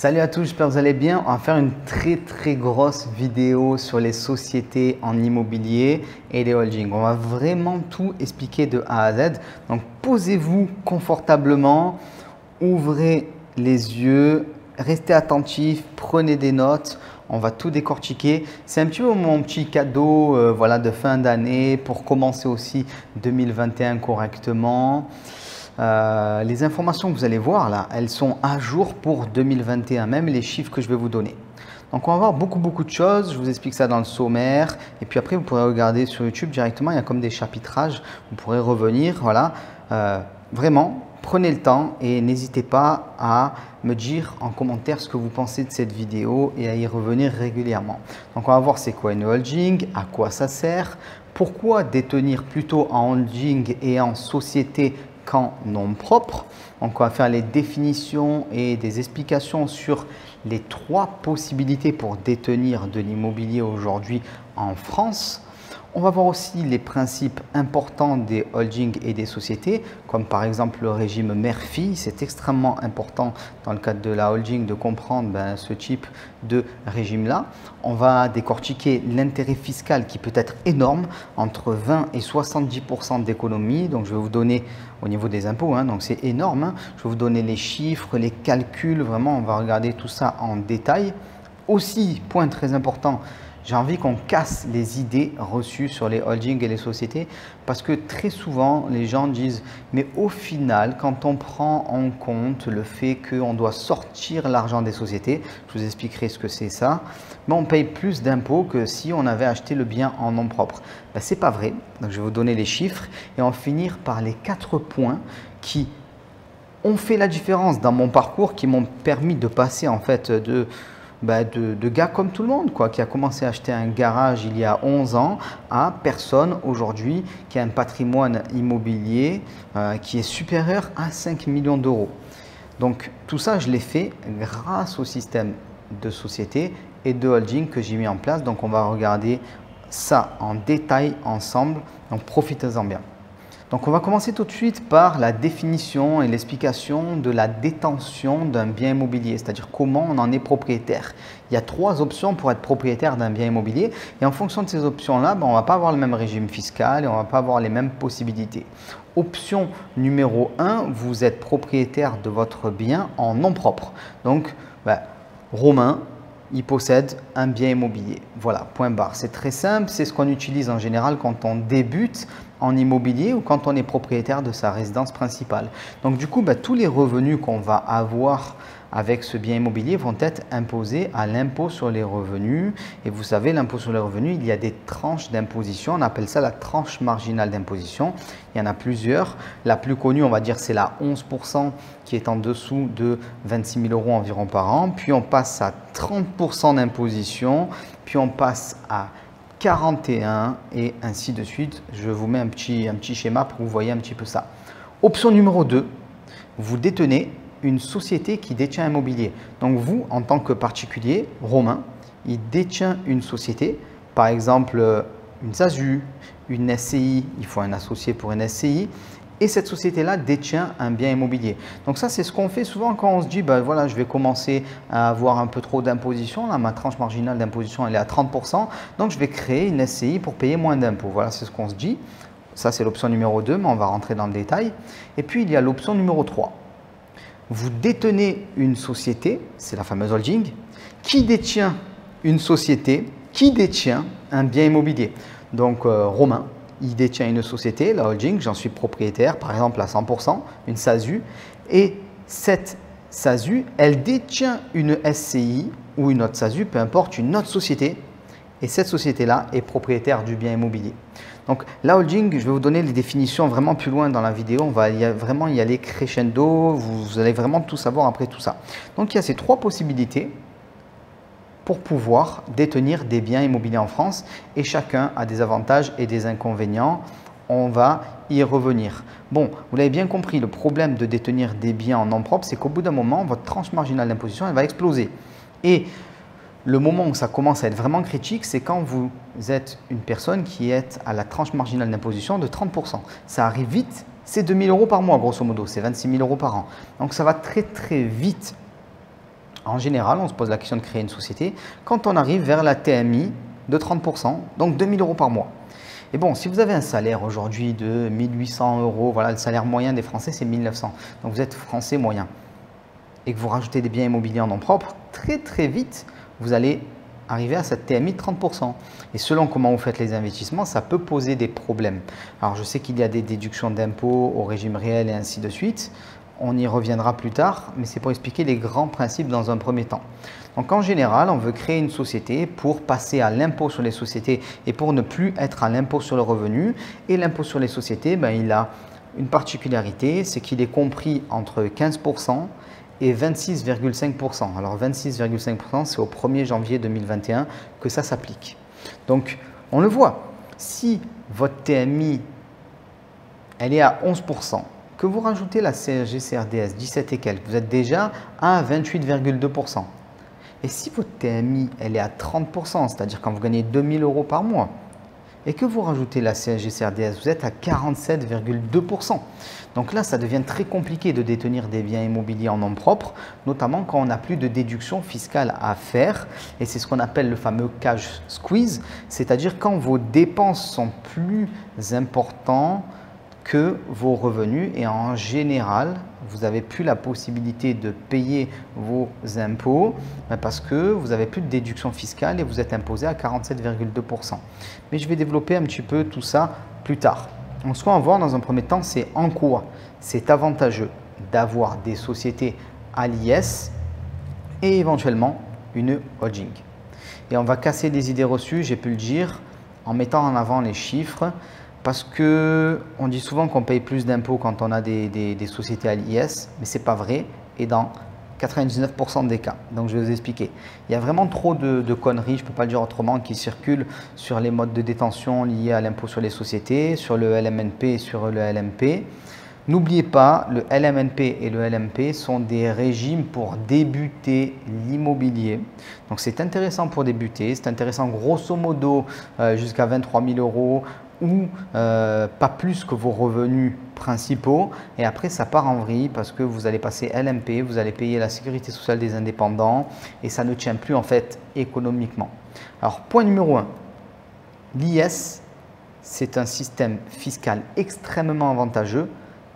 Salut à tous, j'espère que vous allez bien. On va faire une très grosse vidéo sur les sociétés en immobilier et les holdings. On va vraiment tout expliquer de A à Z. Donc posez-vous confortablement, ouvrez les yeux, restez attentifs, prenez des notes. On va tout décortiquer. C'est un petit peu mon petit cadeau voilà, de fin d'année pour commencer aussi 2021 correctement. Les informations que vous allez voir là, elles sont à jour pour 2021, même les chiffres que je vais vous donner. Donc on va voir beaucoup de choses, je vous explique ça dans le sommaire et puis après vous pourrez regarder sur YouTube directement, il y a comme des chapitrages, vous pourrez revenir, voilà. Vraiment, prenez le temps et n'hésitez pas à me dire en commentaire ce que vous pensez de cette vidéo et à y revenir régulièrement. Donc on va voir c'est quoi une holding, à quoi ça sert, pourquoi détenir plutôt en holding et en société qu'en nom propre. Donc on va faire les définitions et des explications sur les trois possibilités pour détenir de l'immobilier aujourd'hui en France. On va voir aussi les principes importants des holdings et des sociétés, comme par exemple le régime mère-fille. C'est extrêmement important dans le cadre de la holding de comprendre ce type de régime-là. On va décortiquer l'intérêt fiscal qui peut être énorme, entre 20 et 70% d'économie. Donc je vais vous donner au niveau des impôts, donc c'est énorme. Je vais vous donner les chiffres, les calculs, vraiment on va regarder tout ça en détail. Aussi, point très important, j'ai envie qu'on casse les idées reçues sur les holdings et les sociétés parce que très souvent, les gens disent « mais au final, quand on prend en compte le fait qu'on doit sortir l'argent des sociétés, je vous expliquerai ce que c'est ça, mais on paye plus d'impôts que si on avait acheté le bien en nom propre. » Ce n'est pas vrai, donc je vais vous donner les chiffres et on va finir par les 4 points qui ont fait la différence dans mon parcours, qui m'ont permis de passer en fait de gars comme tout le monde, qui a commencé à acheter un garage il y a 11 ans à personne aujourd'hui qui a un patrimoine immobilier qui est supérieur à 5 millions d'euros. Donc tout ça, je l'ai fait grâce au système de société et de holding que j'ai mis en place. Donc on va regarder ça en détail ensemble, donc profitez-en bien. Donc on va commencer tout de suite par la définition et l'explication de la détention d'un bien immobilier, c'est-à-dire comment on en est propriétaire. Il y a 3 options pour être propriétaire d'un bien immobilier et en fonction de ces options-là, on ne va pas avoir le même régime fiscal et on ne va pas avoir les mêmes possibilités. Option numéro 1, vous êtes propriétaire de votre bien en nom propre. Donc, Romain, il possède un bien immobilier. Voilà, point barre. C'est très simple, c'est ce qu'on utilise en général quand on débute en immobilier ou quand on est propriétaire de sa résidence principale. Donc du coup, tous les revenus qu'on va avoir avec ce bien immobilier vont être imposés à l'impôt sur les revenus. Et vous savez, l'impôt sur les revenus, il y a des tranches d'imposition. On appelle ça la tranche marginale d'imposition. Il y en a plusieurs. La plus connue, on va dire, c'est la 11% qui est en dessous de 26 000 euros environ par an. Puis on passe à 30% d'imposition. Puis on passe à 41 et ainsi de suite. Je vous mets un petit schéma pour que vous voyez un petit peu ça. Option numéro 2, vous détenez une société qui détient un immobilier. Donc vous, en tant que particulier, Romain, il détient une société, par exemple une SASU, une SCI, il faut un associé pour une SCI, et cette société-là détient un bien immobilier. Donc ça, c'est ce qu'on fait souvent quand on se dit, voilà, je vais commencer à avoir un peu trop d'imposition. Là, ma tranche marginale d'imposition, elle est à 30%. Donc, je vais créer une SCI pour payer moins d'impôts. Voilà, c'est ce qu'on se dit. Ça, c'est l'option numéro 2, mais on va rentrer dans le détail. Et puis, il y a l'option numéro 3. Vous détenez une société, c'est la fameuse holding, qui détient une société, qui détient un bien immobilier. Donc, Romain, il détient une société, la holding, j'en suis propriétaire, par exemple à 100%, une SASU. Et cette SASU, elle détient une SCI ou une autre SASU, peu importe, une autre société. Et cette société-là est propriétaire du bien immobilier. Donc la holding, je vais vous donner les définitions vraiment plus loin dans la vidéo. On va vraiment y aller crescendo. Vous allez vraiment tout savoir après tout ça. Donc il y a ces 3 possibilités pour pouvoir détenir des biens immobiliers en France et chacun a des avantages et des inconvénients. On va y revenir. Bon, vous l'avez bien compris, le problème de détenir des biens en nom propre, c'est qu'au bout d'un moment, votre tranche marginale d'imposition, elle va exploser. Et le moment où ça commence à être vraiment critique, c'est quand vous êtes une personne qui est à la tranche marginale d'imposition de 30%. Ça arrive vite, c'est 2 000 euros par mois, grosso modo, c'est 26 000 euros par an. Donc ça va très vite En général, on se pose la question de créer une société quand on arrive vers la TMI de 30%, donc 2 000 € par mois. Et bon, si vous avez un salaire aujourd'hui de 1 800 €, voilà, le salaire moyen des Français, c'est 1 900. Donc vous êtes Français moyen et que vous rajoutez des biens immobiliers en nom propre, très vite, vous allez arriver à cette TMI de 30%. Et selon comment vous faites les investissements, ça peut poser des problèmes. Alors, je sais qu'il y a des déductions d'impôts au régime réel et ainsi de suite. On y reviendra plus tard, mais c'est pour expliquer les grands principes dans un premier temps. Donc, en général, on veut créer une société pour passer à l'impôt sur les sociétés et pour ne plus être à l'impôt sur le revenu. Et l'impôt sur les sociétés, il a une particularité, c'est qu'il est compris entre 15% et 26,5%. Alors 26,5%, c'est au 1er janvier 2021 que ça s'applique. Donc, on le voit, si votre TMI, elle est à 11%, que vous rajoutez la CSG-CRDS 17 et quelques, vous êtes déjà à 28,2%. Et si votre TMI, elle est à 30%, c'est-à-dire quand vous gagnez 2 000 € par mois, et que vous rajoutez la CSG-CRDS, vous êtes à 47,2%. Donc là, ça devient très compliqué de détenir des biens immobiliers en nom propre, notamment quand on n'a plus de déduction fiscale à faire. Et c'est ce qu'on appelle le fameux cash squeeze, c'est-à-dire quand vos dépenses sont plus importantes que vos revenus et en général, vous n'avez plus la possibilité de payer vos impôts parce que vous n'avez plus de déduction fiscale et vous êtes imposé à 47,2%. Mais je vais développer un petit peu tout ça plus tard. Donc, ce qu'on va voir dans un premier temps, c'est en quoi c'est avantageux d'avoir des sociétés à l'IS et éventuellement une holding. Et on va casser des idées reçues, j'ai pu le dire, en mettant en avant les chiffres. Parce qu'on dit souvent qu'on paye plus d'impôts quand on a des sociétés à l'IS, mais ce n'est pas vrai et dans 99% des cas. Donc je vais vous expliquer. Il y a vraiment trop de conneries, je ne peux pas le dire autrement, qui circulent sur les modes de détention liés à l'impôt sur les sociétés, sur le LMNP et sur le LMP. N'oubliez pas, le LMNP et le LMP sont des régimes pour débuter l'immobilier. Donc c'est intéressant pour débuter, c'est intéressant grosso modo jusqu'à 23 000 € ou pas plus que vos revenus principaux et après ça part en vrille parce que vous allez passer LMP, vous allez payer la sécurité sociale des indépendants et ça ne tient plus en fait économiquement. Alors point numéro 1, l'IS c'est un système fiscal extrêmement avantageux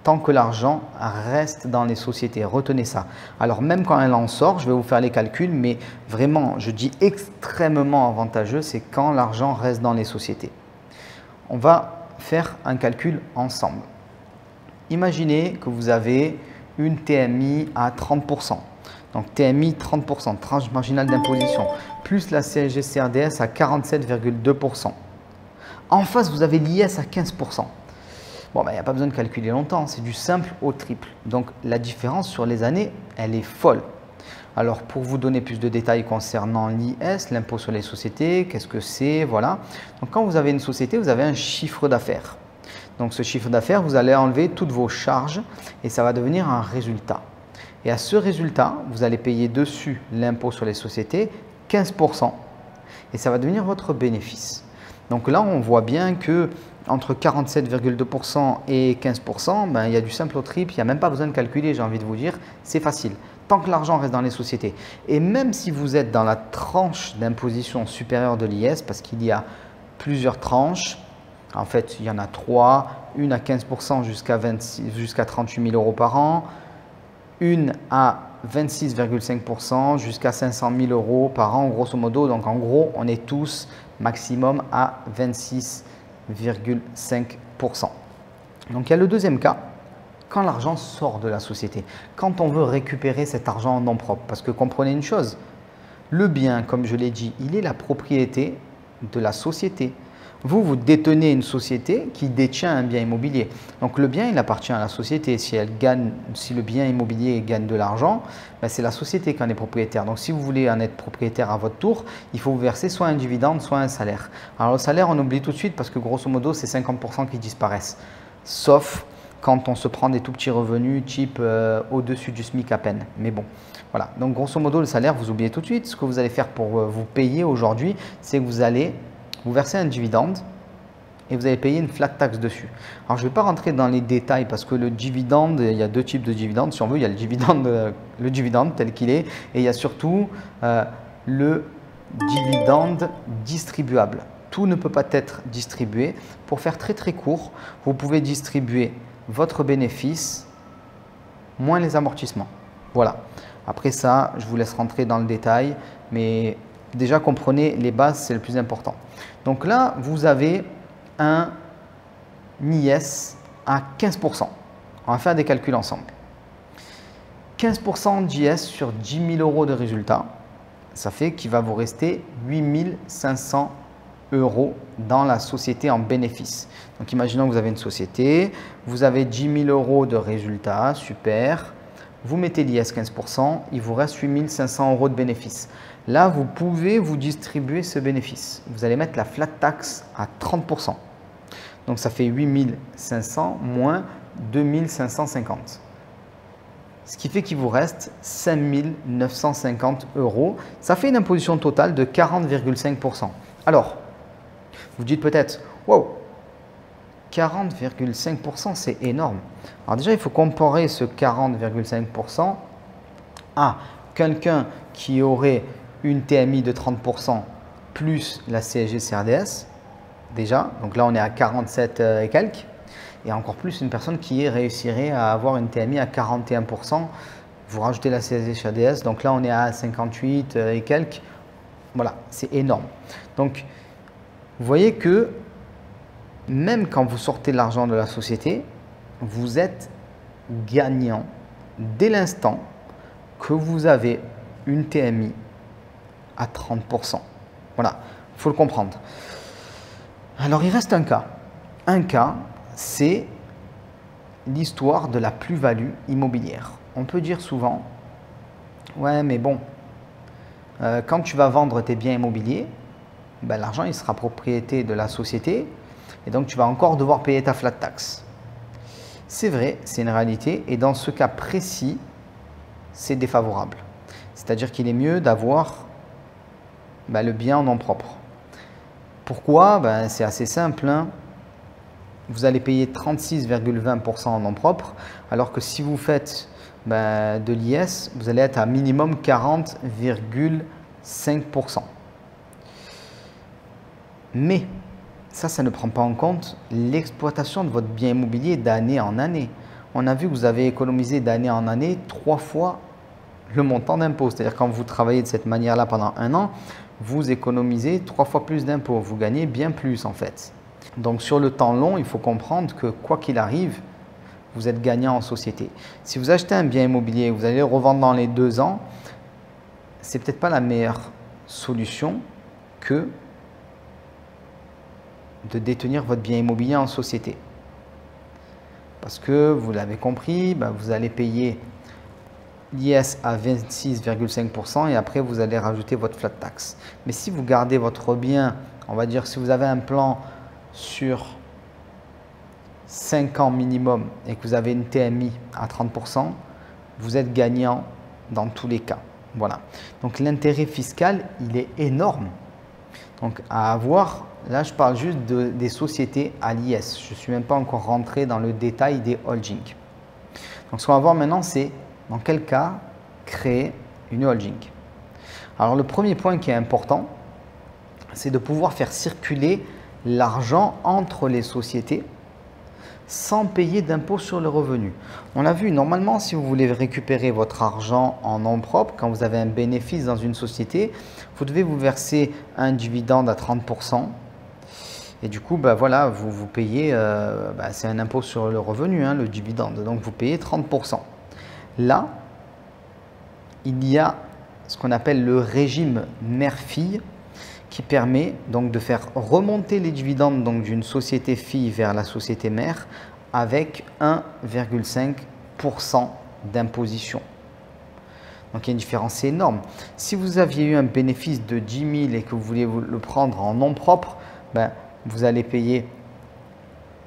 tant que l'argent reste dans les sociétés. Retenez ça. Alors même quand elle en sort, je vais vous faire les calculs, mais vraiment je dis extrêmement avantageux, c'est quand l'argent reste dans les sociétés. On va faire un calcul ensemble. Imaginez que vous avez une TMI à 30%. Donc TMI 30%, tranche marginale d'imposition, plus la CSG-CRDS à 47,2%. En face, vous avez l'IS à 15%. Bon, il n'y a pas besoin de calculer longtemps, c'est du simple au triple. Donc la différence sur les années, elle est folle. Alors, pour vous donner plus de détails concernant l'IS, l'impôt sur les sociétés, qu'est-ce que c'est, voilà. Donc, quand vous avez une société, vous avez un chiffre d'affaires. Donc, ce chiffre d'affaires, vous allez enlever toutes vos charges et ça va devenir un résultat. Et à ce résultat, vous allez payer dessus l'impôt sur les sociétés, 15%, et ça va devenir votre bénéfice. Donc là, on voit bien que entre 47,2% et 15%, il y a du simple au triple, il n'y a même pas besoin de calculer, j'ai envie de vous dire, c'est facile. Tant que l'argent reste dans les sociétés. Et même si vous êtes dans la tranche d'imposition supérieure de l'IS, parce qu'il y a plusieurs tranches, en fait il y en a 3, une à 15% jusqu'à 38 000 € par an, une à 26,5% jusqu'à 500 000 € par an grosso modo. Donc en gros, on est tous maximum à 26,5%. Donc il y a le deuxième cas. Quand l'argent sort de la société, quand on veut récupérer cet argent en nom propre, parce que comprenez une chose, le bien, comme je l'ai dit, il est la propriété de la société. Vous détenez une société qui détient un bien immobilier. Donc le bien, il appartient à la société. Si le bien immobilier gagne de l'argent, c'est la société qui en est propriétaire. Donc si vous voulez en être propriétaire à votre tour, il faut vous verser soit un dividende, soit un salaire. Alors le salaire, on oublie tout de suite parce que grosso modo, c'est 50% qui disparaissent. Sauf quand on se prend des tout petits revenus type au-dessus du SMIC à peine. Mais bon, voilà. Donc grosso modo, le salaire, vous oubliez tout de suite. Ce que vous allez faire pour vous payer aujourd'hui, c'est que vous allez vous verser un dividende et vous allez payer une flat tax dessus. Alors, je ne vais pas rentrer dans les détails parce que le dividende, il y a deux types de dividendes. Si on veut, il y a le dividende tel qu'il est, et il y a surtout le dividende distribuable. Tout ne peut pas être distribué. Pour faire très très court, vous pouvez distribuer votre bénéfice moins les amortissements. Voilà. Après ça, je vous laisse rentrer dans le détail, mais déjà comprenez les bases, c'est le plus important. Donc là, vous avez un IS à 15%. On va faire des calculs ensemble. 15% d'IS sur 10 000 euros de résultat, ça fait qu'il va vous rester 8 500 euros dans la société en bénéfice. Donc imaginons que vous avez une société, vous avez 10 000 euros de résultat, super. Vous mettez l'IS 15%, il vous reste 8 500 euros de bénéfice. Là, vous pouvez vous distribuer ce bénéfice. Vous allez mettre la flat tax à 30%. Donc ça fait 8 500 moins 2 550. Ce qui fait qu'il vous reste 5 950 euros. Ça fait une imposition totale de 40,5%. Alors, vous dites peut-être, wow, 40,5%, c'est énorme. Alors déjà, il faut comparer ce 40,5% à quelqu'un qui aurait une TMI de 30% plus la CSG-CRDS. Déjà, donc là, on est à 47 et quelques. Et encore plus, une personne qui réussirait à avoir une TMI à 41%. Vous rajoutez la CSG-CRDS, donc là, on est à 58 et quelques. Voilà, c'est énorme. Donc, vous voyez que même quand vous sortez l'argent de la société, vous êtes gagnant dès l'instant que vous avez une TMI à 30%. Voilà, il faut le comprendre. Alors, il reste un cas. Un cas, c'est l'histoire de la plus-value immobilière. On peut dire souvent, ouais, mais bon, quand tu vas vendre tes biens immobiliers, ben, l'argent il sera propriété de la société et donc tu vas encore devoir payer ta flat tax. C'est vrai, c'est une réalité et dans ce cas précis, c'est défavorable. C'est-à-dire qu'il est mieux d'avoir le bien en nom propre. Pourquoi? C'est assez simple. Hein. Vous allez payer 36,20% en nom propre alors que si vous faites de l'IS, vous allez être à minimum 40,5%. Mais ça ne prend pas en compte l'exploitation de votre bien immobilier d'année en année. On a vu que vous avez économisé d'année en année 3 fois le montant d'impôt. C'est-à-dire quand vous travaillez de cette manière-là pendant un an, vous économisez 3 fois plus d'impôts. Vous gagnez bien plus en fait. Donc sur le temps long, il faut comprendre que quoi qu'il arrive, vous êtes gagnant en société. Si vous achetez un bien immobilier et vous allez le revendre dans les 2 ans, c'est peut-être pas la meilleure solution que de détenir votre bien immobilier en société. Parce que, vous l'avez compris, vous allez payer l'IS à 26,5% et après vous allez rajouter votre flat tax. Mais si vous gardez votre bien, on va dire si vous avez un plan sur 5 ans minimum et que vous avez une TMI à 30%, vous êtes gagnant dans tous les cas. Voilà. Donc l'intérêt fiscal, il est énorme. Donc à avoir, là je parle juste des sociétés à l'IS. Je ne suis même pas encore rentré dans le détail des holdings. Donc ce qu'on va voir maintenant, c'est dans quel cas créer une holding. Alors le premier point qui est important, c'est de pouvoir faire circuler l'argent entre les sociétés sans payer d'impôt sur le revenu. On a vu, normalement, si vous voulez récupérer votre argent en nom propre, quand vous avez un bénéfice dans une société, vous devez vous verser un dividende à 30%. Et du coup, voilà, vous payez, c'est un impôt sur le revenu, le dividende. Donc, vous payez 30%. Là, il y a ce qu'on appelle le régime mère-fille qui permet donc de faire remonter les dividendes d'une société fille vers la société mère avec 1,5% d'imposition. Donc il y a une différence énorme. Si vous aviez eu un bénéfice de 10 000 et que vous voulez le prendre en nom propre, vous allez payer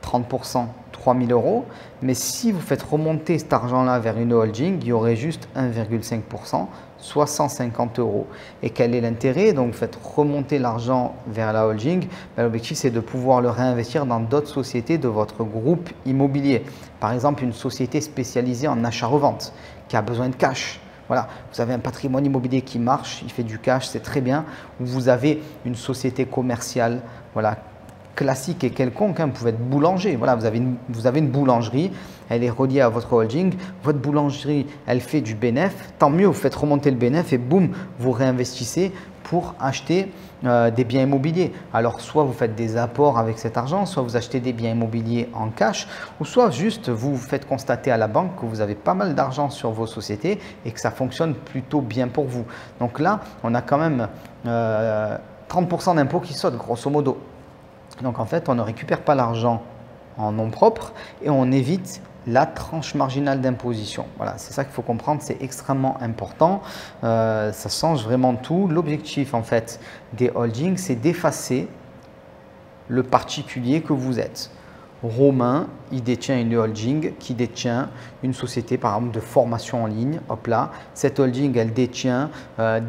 30%, 3 000 euros. Mais si vous faites remonter cet argent-là vers une holding, il y aurait juste 1,5% soit 150 €. Et quel est l'intérêt? Donc, vous faites remonter l'argent vers la holding. L'objectif, c'est de pouvoir le réinvestir dans d'autres sociétés de votre groupe immobilier. Par exemple, une société spécialisée en achat-revente qui a besoin de cash. Voilà, vous avez un patrimoine immobilier qui marche, il fait du cash, c'est très bien. Ou vous avez une société commerciale, voilà, classique et quelconque, hein, vous pouvez être boulanger. Voilà, vous avez une boulangerie, elle est reliée à votre holding. Votre boulangerie, elle fait du bénéfice. Tant mieux, vous faites remonter le bénéfice et boum, vous réinvestissez pour acheter des biens immobiliers. Alors, soit vous faites des apports avec cet argent, soit vous achetez des biens immobiliers en cash, ou soit juste vous faites constater à la banque que vous avez pas mal d'argent sur vos sociétés et que ça fonctionne plutôt bien pour vous. Donc là, on a quand même 30% d'impôts qui sautent, grosso modo. Donc en fait, on ne récupère pas l'argent en nom propre et on évite la tranche marginale d'imposition. Voilà, c'est ça qu'il faut comprendre, c'est extrêmement important. Ça change vraiment tout. L'objectif en fait des holdings, c'est d'effacer le particulier que vous êtes. Romain, il détient une holding qui détient une société par exemple de formation en ligne. Hop là, cette holding, elle détient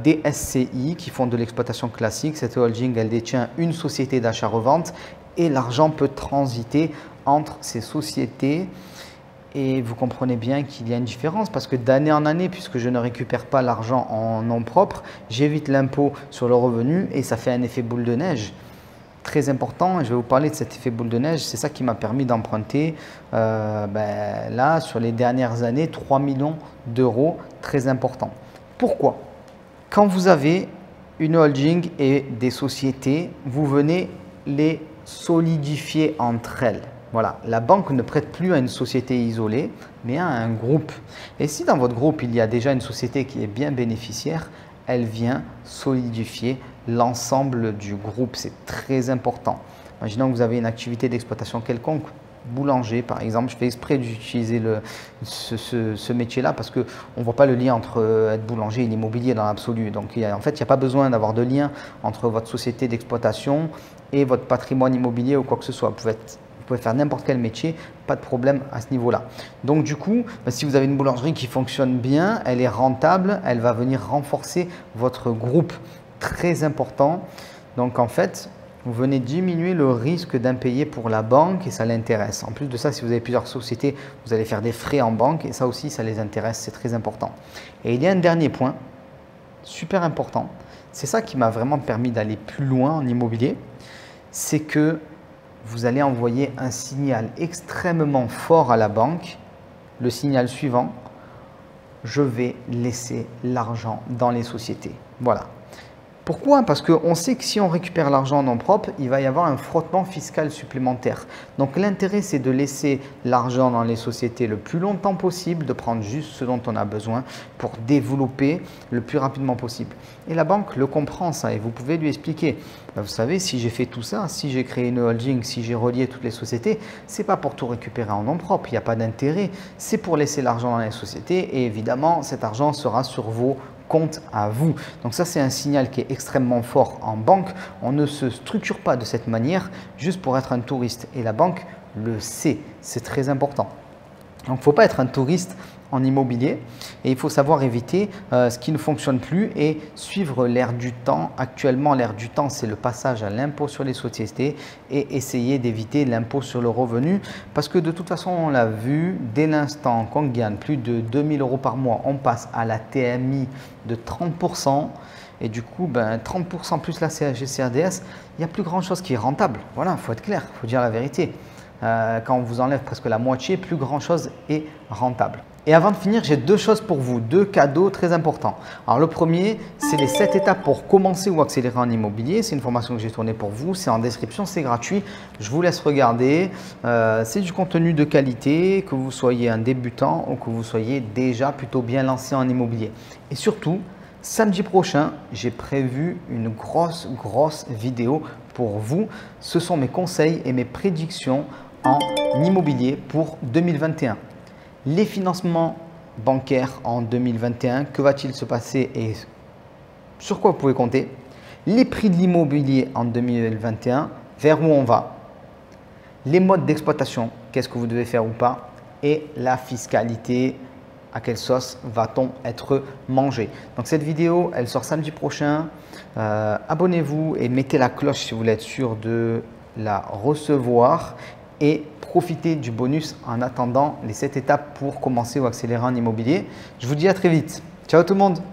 des SCI qui font de l'exploitation classique. Cette holding, elle détient une société d'achat-revente et l'argent peut transiter entre ces sociétés. Et vous comprenez bien qu'il y a une différence parce que d'année en année, puisque je ne récupère pas l'argent en nom propre, j'évite l'impôt sur le revenu et ça fait un effet boule de neige. Très important, et je vais vous parler de cet effet boule de neige, c'est ça qui m'a permis d'emprunter là sur les dernières années 3 millions d'euros, très important. Pourquoi? Quand vous avez une holding et des sociétés, vous venez les solidifier entre elles. Voilà, la banque ne prête plus à une société isolée, mais à un groupe. Et si dans votre groupe, il y a déjà une société qui est bien bénéficiaire, elle vient solidifier l'ensemble du groupe. C'est très important. Imaginons que vous avez une activité d'exploitation quelconque, boulanger par exemple. Je fais exprès d'utiliser ce métier-là parce qu'on ne voit pas le lien entre être boulanger et l'immobilier dans l'absolu. Donc en fait, il n'y a pas besoin d'avoir de lien entre votre société d'exploitation et votre patrimoine immobilier ou quoi que ce soit. Vous pouvez faire n'importe quel métier, pas de problème à ce niveau-là. Donc du coup, si vous avez une boulangerie qui fonctionne bien, elle est rentable, elle va venir renforcer votre groupe. Très important. Donc en fait, vous venez diminuer le risque d'impayé pour la banque et ça l'intéresse. En plus de ça, si vous avez plusieurs sociétés, vous allez faire des frais en banque et ça aussi, ça les intéresse, c'est très important. Et il y a un dernier point, super important. C'est ça qui m'a vraiment permis d'aller plus loin en immobilier. C'est que vous allez envoyer un signal extrêmement fort à la banque. Le signal suivant, je vais laisser l'argent dans les sociétés. Voilà. Pourquoi? Parce qu'on sait que si on récupère l'argent en nom propre, il va y avoir un frottement fiscal supplémentaire. Donc l'intérêt, c'est de laisser l'argent dans les sociétés le plus longtemps possible, de prendre juste ce dont on a besoin pour développer le plus rapidement possible. Et la banque le comprend ça et vous pouvez lui expliquer. Vous savez, si j'ai fait tout ça, si j'ai créé une holding, si j'ai relié toutes les sociétés, ce n'est pas pour tout récupérer en nom propre, il n'y a pas d'intérêt. C'est pour laisser l'argent dans les sociétés et évidemment, cet argent sera sur vos compte à vous. Donc ça, c'est un signal qui est extrêmement fort en banque. On ne se structure pas de cette manière juste pour être un touriste. Et la banque le sait. C'est très important. Donc, il ne faut pas être un touriste en immobilier et il faut savoir éviter ce qui ne fonctionne plus et suivre l'air du temps. Actuellement, l'air du temps, c'est le passage à l'impôt sur les sociétés et essayer d'éviter l'impôt sur le revenu parce que de toute façon, on l'a vu, dès l'instant qu'on gagne plus de 2 000 € par mois, on passe à la TMI de 30%. Et du coup, 30% plus la CSG-CRDS, il n'y a plus grand chose qui est rentable. Voilà, il faut être clair, il faut dire la vérité. Quand on vous enlève presque la moitié, plus grand chose est rentable. Et avant de finir, j'ai deux choses pour vous, deux cadeaux très importants. Alors le premier, c'est les 7 étapes pour commencer ou accélérer en immobilier. C'est une formation que j'ai tournée pour vous, c'est en description, c'est gratuit. Je vous laisse regarder. C'est du contenu de qualité, que vous soyez un débutant ou que vous soyez déjà plutôt bien lancé en immobilier. Et surtout, samedi prochain, j'ai prévu une grosse vidéo pour vous. Ce sont mes conseils et mes prédictions en immobilier pour 2021. Les financements bancaires en 2021, que va-t-il se passer et sur quoi vous pouvez compter? Les prix de l'immobilier en 2021, vers où on va? Les modes d'exploitation, qu'est-ce que vous devez faire ou pas? Et la fiscalité à quelle sauce va-t-on être mangé. Donc cette vidéo, elle sort samedi prochain. Abonnez-vous et mettez la cloche si vous voulez être sûr de la recevoir et profitez du bonus en attendant les 7 étapes pour commencer ou accélérer en immobilier. Je vous dis à très vite. Ciao tout le monde!